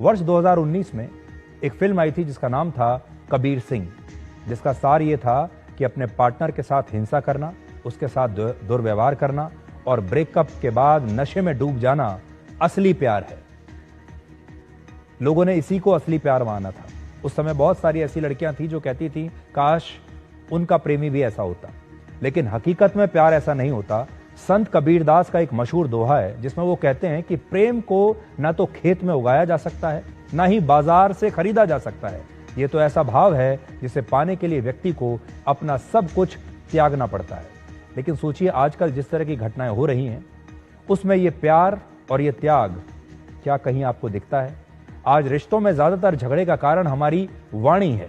वर्ष 2019 में एक फिल्म आई थी जिसका नाम था कबीर सिंह, जिसका सार ये था कि अपने पार्टनर के साथ हिंसा करना, उसके साथ दुर्व्यवहार करना और ब्रेकअप के बाद नशे में डूब जाना असली प्यार है। लोगों ने इसी को असली प्यार माना था। उस समय बहुत सारी ऐसी लड़कियां थी जो कहती थी काश उनका प्रेमी भी ऐसा होता, लेकिन हकीकत में प्यार ऐसा नहीं होता। संत कबीरदास का एक मशहूर दोहा है जिसमें वो कहते हैं कि प्रेम को ना तो खेत में उगाया जा सकता है, ना ही बाजार से खरीदा जा सकता है। ये तो ऐसा भाव है जिसे पाने के लिए व्यक्ति को अपना सब कुछ त्यागना पड़ता है। लेकिन सोचिए आजकल जिस तरह की घटनाएं हो रही हैं, उसमें ये प्यार और ये त्याग क्या कहीं आपको दिखता है? आज रिश्तों में ज्यादातर झगड़े का कारण हमारी वाणी है,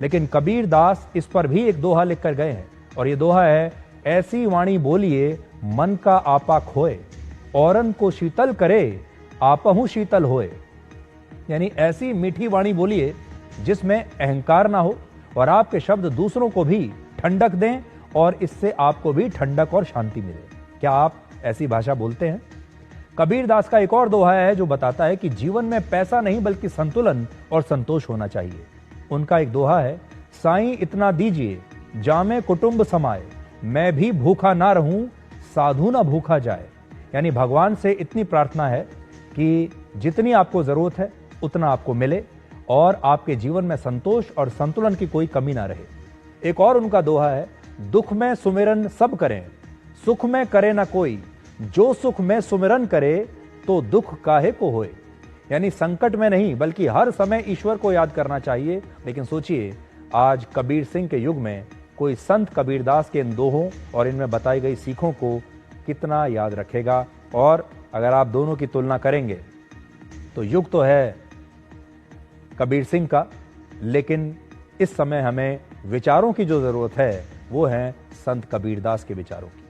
लेकिन कबीरदास इस पर भी एक दोहा लिख कर गए हैं और ये दोहा है, ऐसी वाणी बोलिए मन का आपा खोए, औरन को शीतल करे आपहु शीतल होए। यानी ऐसी मीठी वाणी बोलिए जिसमें अहंकार ना हो और आपके शब्द दूसरों को भी ठंडक दें और इससे आपको भी ठंडक और शांति मिले। क्या आप ऐसी भाषा बोलते हैं? कबीरदास का एक और दोहा है जो बताता है कि जीवन में पैसा नहीं बल्कि संतुलन और संतोष होना चाहिए। उनका एक दोहा है, साईं इतना दीजिए जामे कुटुंब समाए, मैं भी भूखा ना रहूं साधु ना भूखा जाए। यानी भगवान से इतनी प्रार्थना है कि जितनी आपको जरूरत है उतना आपको मिले और आपके जीवन में संतोष और संतुलन की कोई कमी ना रहे। एक और उनका दोहा है, दुख में सुमिरन सब करें, सुख में करे ना कोई, जो सुख में सुमिरन करे तो दुख काहे को होए। यानी संकट में नहीं बल्कि हर समय ईश्वर को याद करना चाहिए। लेकिन सोचिए आज कबीर सिंह के युग में कोई संत कबीरदास के इन दोहों और इनमें बताई गई सीखों को कितना याद रखेगा। और अगर आप दोनों की तुलना करेंगे तो युग तो है कबीर सिंह का, लेकिन इस समय हमें विचारों की जो जरूरत है वो है संत कबीरदास के विचारों की।